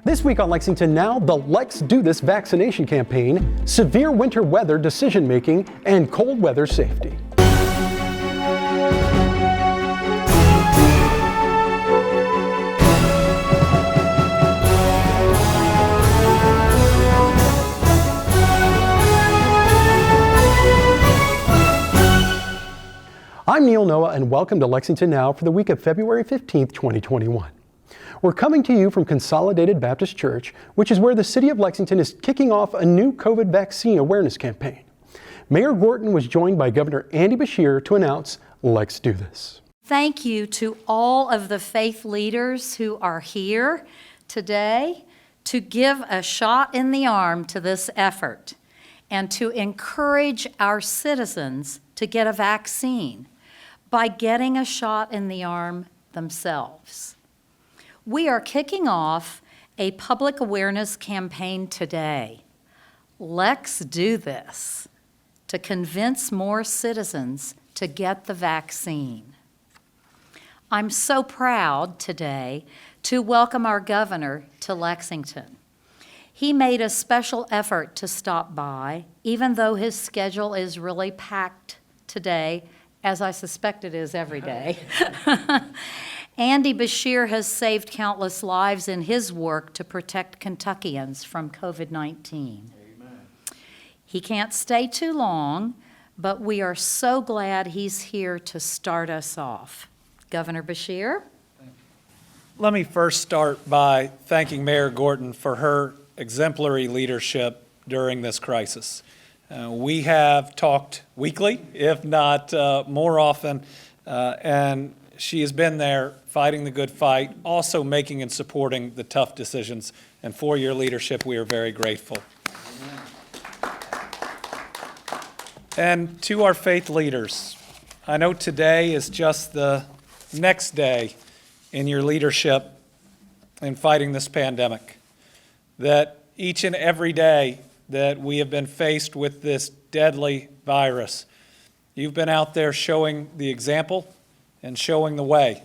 This week on Lexington Now, the Lex Do This vaccination campaign, severe winter weather decision-making, and cold weather safety. I'm Neil Noah, and welcome to Lexington Now for the week of February 15th, 2021. We're coming to you from Consolidated Baptist Church, which is where the city of Lexington is kicking off a new COVID vaccine awareness campaign. Mayor Gorton was joined by Governor Andy Beshear to announce Lex Do This. Thank you to all of the faith leaders who are here today to give a shot in the arm to this effort and to encourage our citizens to get a vaccine by getting a shot in the arm themselves. We are kicking off a public awareness campaign today. Let's do this to convince more citizens to get the vaccine. I'm so proud today to welcome our governor to Lexington. He made a special effort to stop by, even though his schedule is really packed today, as I suspect it is every day. Andy Beshear has saved countless lives in his work to protect Kentuckians from COVID-19. Amen. He can't stay too long, but we are so glad he's here to start us off. Governor Beshear? Let me first start by thanking Mayor Gorton for her exemplary leadership during this crisis. We have talked weekly, if not more often, and she has been there fighting the good fight, also making and supporting the tough decisions. And for your leadership, we are very grateful. Amen. And to our faith leaders, I know today is just the next day in your leadership in fighting this pandemic, that each and every day that we have been faced with this deadly virus, you've been out there showing the example and showing the way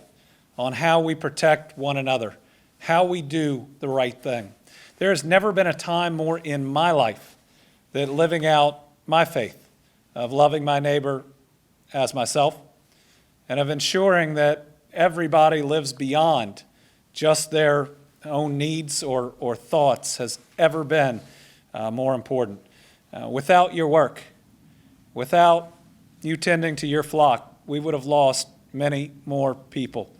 on how we protect one another, how we do the right thing. There has never been a time more in my life that living out my faith of loving my neighbor as myself and of ensuring that everybody lives beyond just their own needs or thoughts has ever been more important. Without your work, without you tending to your flock, we would have lost many more people.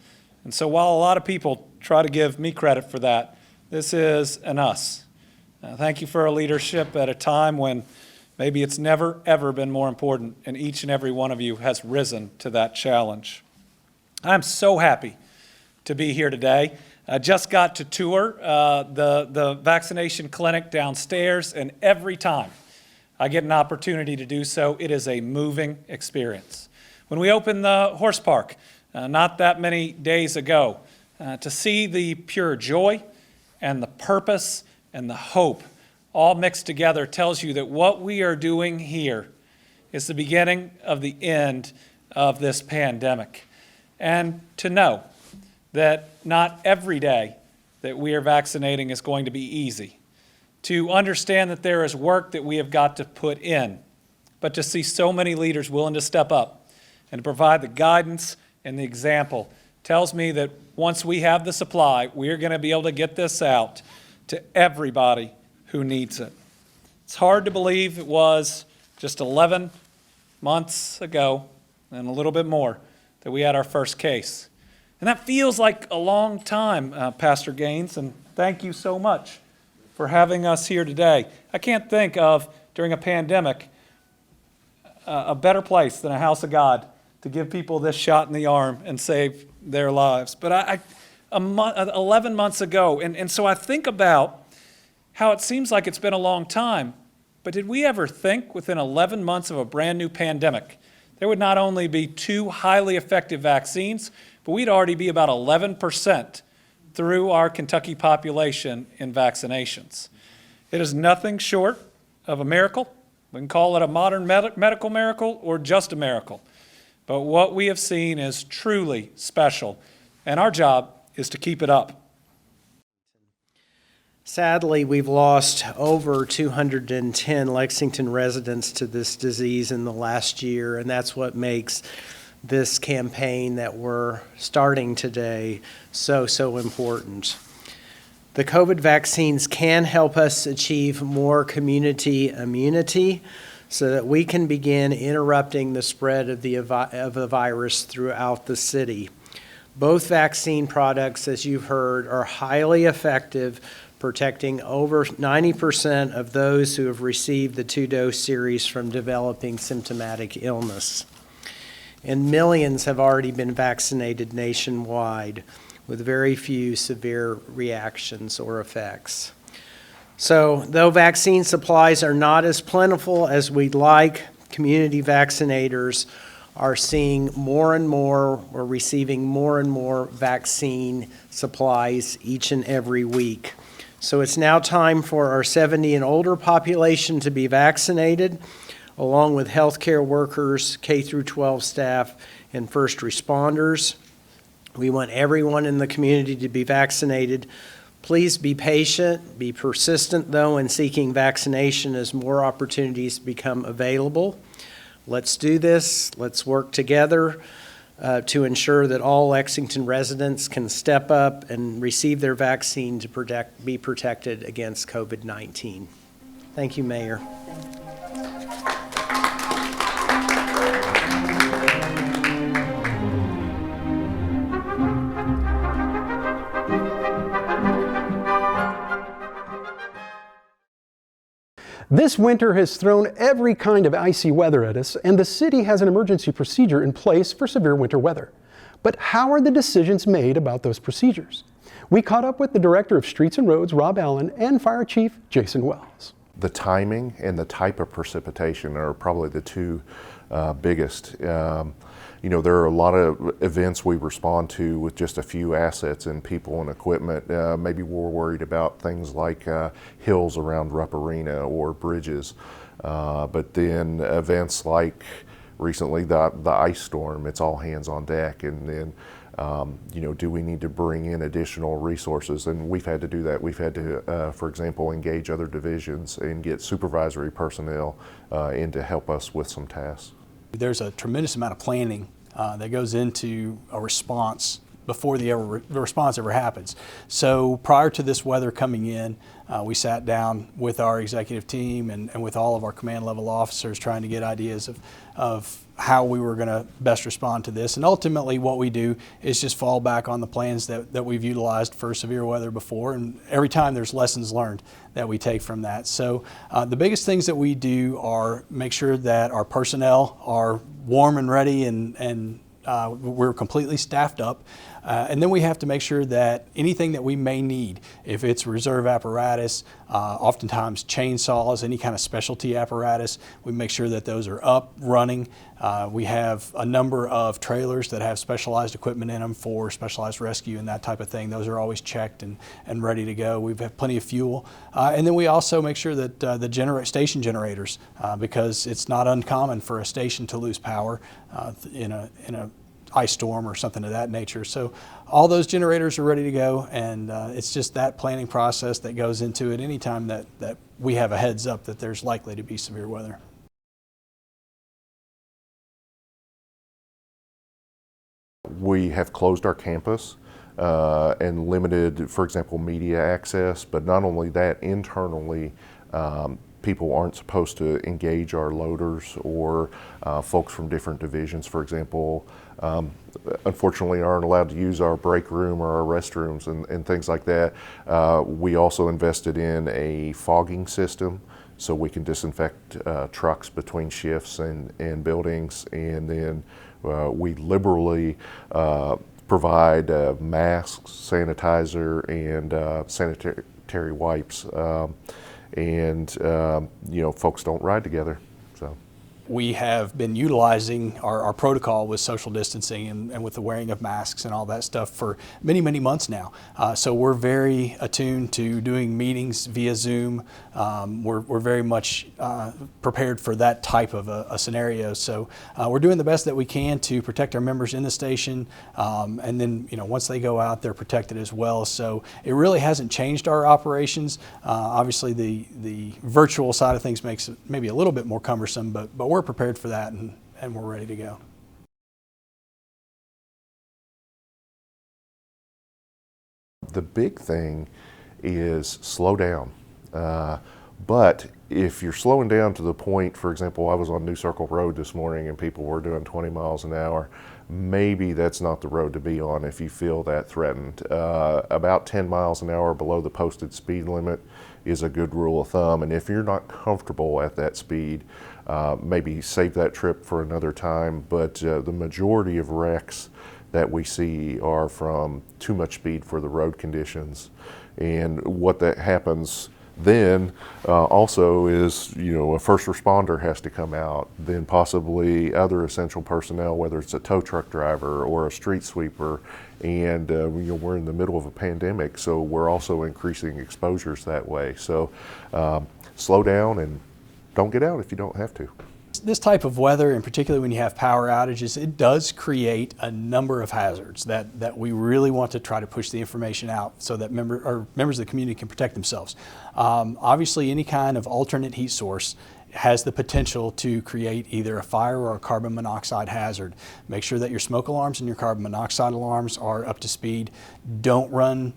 And so while a lot of people try to give me credit for that, this is an us. Thank you for our leadership at a time when maybe it's never, ever been more important, and each and every one of you has risen to that challenge. I'm so happy to be here today. I just got to tour the vaccination clinic downstairs, and every time I get an opportunity to do so, it is a moving experience. When we opened the horse park not that many days ago, to see the pure joy and the purpose and the hope all mixed together tells you that what we are doing here is the beginning of the end of this pandemic. And to know that not every day that we are vaccinating is going to be easy. To understand that there is work that we have got to put in, but to see so many leaders willing to step up and to provide the guidance and the example tells me that once we have the supply, we are going to be able to get this out to everybody who needs it. It's hard to believe it was just 11 months ago and a little bit more that we had our first case. And that feels like a long time, Pastor Gaines, and thank you so much for having us here today. I can't think of, during a pandemic, a better place than a house of God to give people this shot in the arm and save their lives. But 11 months ago, and so I think about how it seems like it's been a long time, but did we ever think within 11 months of a brand new pandemic, there would not only be 2 highly effective vaccines, but we'd already be about 11% through our Kentucky population in vaccinations. It is nothing short of a miracle. We can call it a modern medical miracle or just a miracle. But what we have seen is truly special, and our job is to keep it up. Sadly, we've lost over 210 Lexington residents to this disease in the last year, and that's what makes this campaign that we're starting today so important. The COVID vaccines can help us achieve more community immunity so that we can begin interrupting the spread of the virus throughout the city. Both vaccine products, as you've heard, are highly effective, protecting over 90% of those who have received the 2-dose series from developing symptomatic illness. And millions have already been vaccinated nationwide with very few severe reactions or effects. So, though vaccine supplies are not as plentiful as we'd like, community vaccinators are seeing more and more, or receiving more and more vaccine supplies each and every week. So it's now time for our 70 and older population to be vaccinated, along with healthcare workers, K through 12 staff, and first responders. We want everyone in the community to be vaccinated. Please be patient, be persistent though in seeking vaccination as more opportunities become available. Let's do this. Let's work together to ensure that all Lexington residents can step up and receive their vaccine to be protected against COVID-19. Thank you, Mayor. This winter has thrown every kind of icy weather at us, and the city has an emergency procedure in place for severe winter weather. But how are the decisions made about those procedures? We caught up with the Director of Streets and Roads, Rob Allen, and Fire Chief Jason Wells. The timing and the type of precipitation are probably the two biggest. There are a lot of events we respond to with just a few assets and people and equipment. Maybe we're worried about things like hills around Rupp Arena or bridges. But then events like recently the ice storm, it's all hands on deck. And then, do we need to bring in additional resources? And we've had to do that. We've had to, for example, engage other divisions and get supervisory personnel in to help us with some tasks. There's a tremendous amount of planning that goes into a response before the response ever happens. So prior to this weather coming in, we sat down with our executive team and with all of our command level officers trying to get ideas of how we were going to best respond to this. And ultimately what we do is just fall back on the plans that we've utilized for severe weather before, and every time there's lessons learned that we take from that. So the biggest things that we do are make sure that our personnel are warm and ready and we're completely staffed up. And then we have to make sure that anything that we may need, if it's reserve apparatus, oftentimes chainsaws, any kind of specialty apparatus, we make sure that those are up, running. We have a number of trailers that have specialized equipment in them for specialized rescue and that type of thing. Those are always checked and ready to go. We've had plenty of fuel. And then we also make sure that the station generators, because it's not uncommon for a station to lose power in a ice storm or something of that nature. So all those generators are ready to go, and it's just that planning process that goes into it anytime that we have a heads up that there's likely to be severe weather. We have closed our campus and limited, for example, media access, but not only that, internally, people aren't supposed to engage our loaders or folks from different divisions, for example, unfortunately aren't allowed to use our break room or our restrooms and things like that. We also invested in a fogging system so we can disinfect trucks between shifts and buildings, and then we liberally provide masks, sanitizer, and sanitary wipes. And folks don't ride together, so. We have been utilizing our protocol with social distancing and with the wearing of masks and all that stuff for many, many months now. So we're very attuned to doing meetings via Zoom. We're very much prepared for that type of a scenario. So we're doing the best that we can to protect our members in the station. And then, once they go out, they're protected as well. So it really hasn't changed our operations. Obviously, the virtual side of things makes it maybe a little bit more cumbersome, but we're prepared for that and we're ready to go. The big thing is slow down. But if you're slowing down to the point, for example, I was on New Circle Road this morning and people were doing 20 miles an hour, maybe that's not the road to be on if you feel that threatened. About 10 miles an hour below the posted speed limit is a good rule of thumb. And if you're not comfortable at that speed, maybe save that trip for another time. But the majority of wrecks that we see are from too much speed for the road conditions. And what that happens then also is, a first responder has to come out, then possibly other essential personnel, whether it's a tow truck driver or a street sweeper. And we're in the middle of a pandemic, so we're also increasing exposures that way. So slow down and don't get out if you don't have to. This type of weather, and particularly when you have power outages, it does create a number of hazards that we really want to try to push the information out so that members of the community can protect themselves. Obviously, any kind of alternate heat source has the potential to create either a fire or a carbon monoxide hazard. Make sure that your smoke alarms and your carbon monoxide alarms are up to speed. Don't run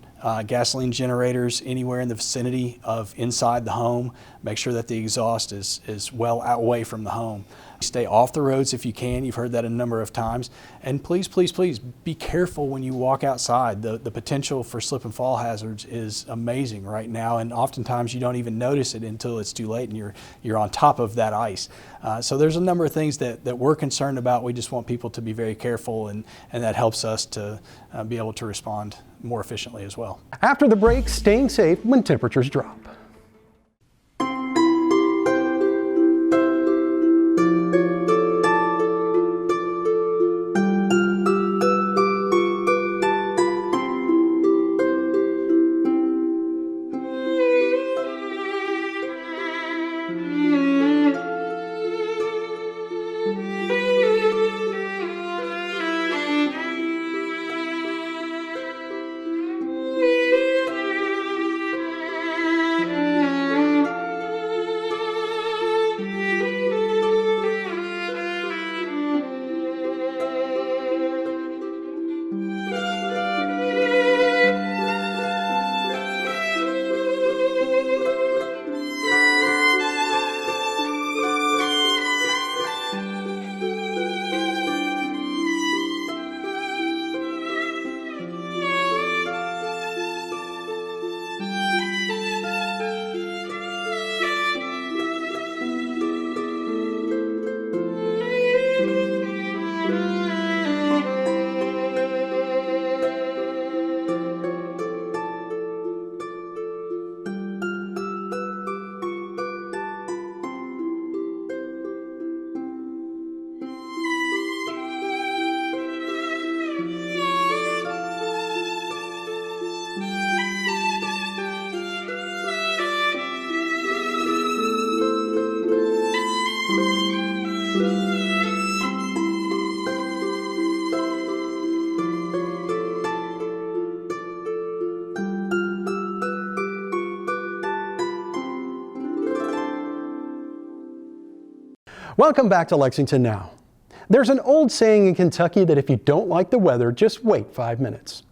gasoline generators anywhere in the vicinity of inside the home. Make sure that the exhaust is well away from the home. Stay off the roads if you can. You've heard that a number of times. And please, please, please be careful when you walk outside. The potential for slip and fall hazards is amazing right now, and oftentimes you don't even notice it until it's too late and you're on top of that ice. So there's a number of things that we're concerned about. We just want people to be very careful, and that helps us to be able to respond more efficiently as well. After the break, staying safe when temperatures drop. Welcome back to Lexington Now. There's an old saying in Kentucky that if you don't like the weather, just wait 5 minutes.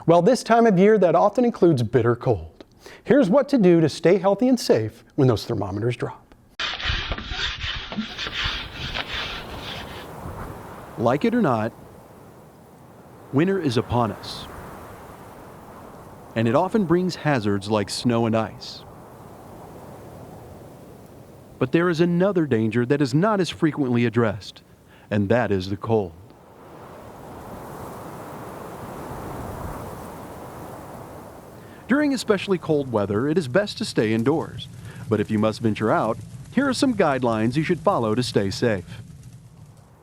Well, this time of year, that often includes bitter cold. Here's what to do to stay healthy and safe when those thermometers drop. Like it or not, winter is upon us. And it often brings hazards like snow and ice. But there is another danger that is not as frequently addressed, and that is the cold. During especially cold weather, it is best to stay indoors. But if you must venture out, Here are some guidelines you should follow to stay safe.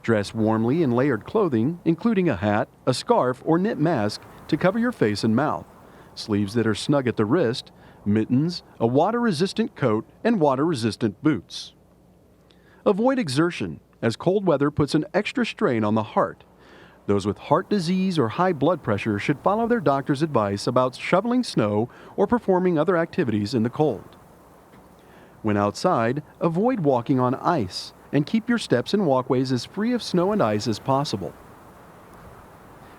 Dress warmly in layered clothing, including a hat, a scarf, or knit mask to cover your face and mouth, sleeves that are snug at the wrist, mittens, a water-resistant coat, and water-resistant boots. Avoid exertion, as cold weather puts an extra strain on the heart. Those with heart disease or high blood pressure should follow their doctor's advice about shoveling snow or performing other activities in the cold. When outside, avoid walking on ice and keep your steps and walkways as free of snow and ice as possible.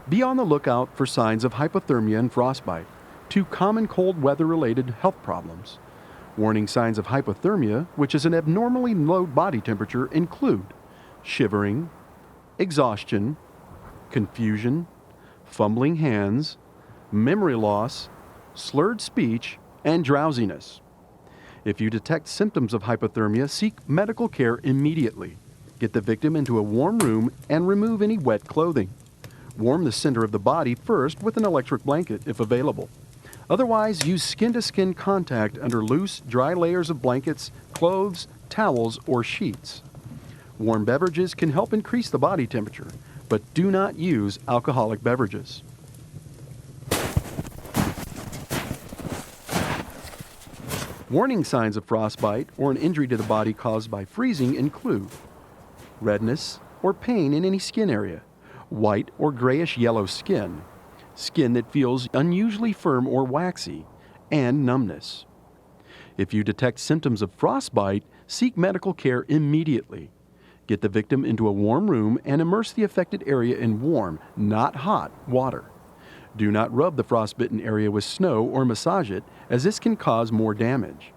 Be on the lookout for signs of hypothermia and frostbite, two common cold weather-related health problems. Warning signs of hypothermia, which is an abnormally low body temperature, include shivering, exhaustion, confusion, fumbling hands, memory loss, slurred speech, and drowsiness. If you detect symptoms of hypothermia, seek medical care immediately. Get the victim into a warm room and remove any wet clothing. Warm the center of the body first with an electric blanket if available. Otherwise, use skin-to-skin contact under loose, dry layers of blankets, clothes, towels, or sheets. Warm beverages can help increase the body temperature, but do not use alcoholic beverages. Warning signs of frostbite or an injury to the body caused by freezing include redness or pain in any skin area, white or grayish-yellow skin, skin that feels unusually firm or waxy, and numbness. If you detect symptoms of frostbite, seek medical care immediately. Get the victim into a warm room and immerse the affected area in warm, not hot, water. Do not rub the frostbitten area with snow or massage it, as this can cause more damage.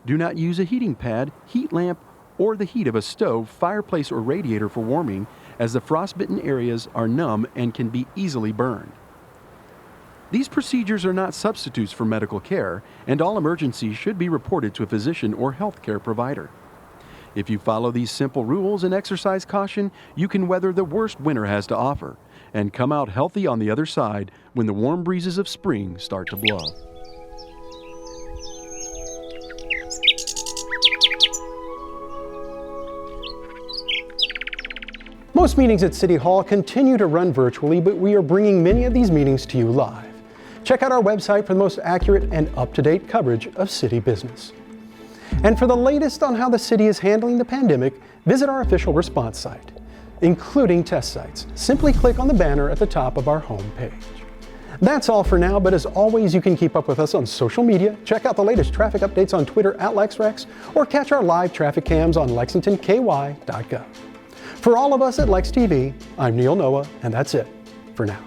Do not use a heating pad, heat lamp, or the heat of a stove, fireplace, or radiator for warming, as the frostbitten areas are numb and can be easily burned. These procedures are not substitutes for medical care, and all emergencies should be reported to a physician or healthcare provider. If you follow these simple rules and exercise caution, you can weather the worst winter has to offer and come out healthy on the other side when the warm breezes of spring start to blow. Most meetings at City Hall continue to run virtually, but we are bringing many of these meetings to you live. Check out our website for the most accurate and up-to-date coverage of city business. And for the latest on how the city is handling the pandemic, visit our official response site, including test sites. Simply click on the banner at the top of our home page. That's all for now, but as always, you can keep up with us on social media, check out the latest traffic updates on Twitter @LexRex, or catch our live traffic cams on lexingtonky.gov. For all of us at Lex TV, I'm Neil Noah, and that's it for now.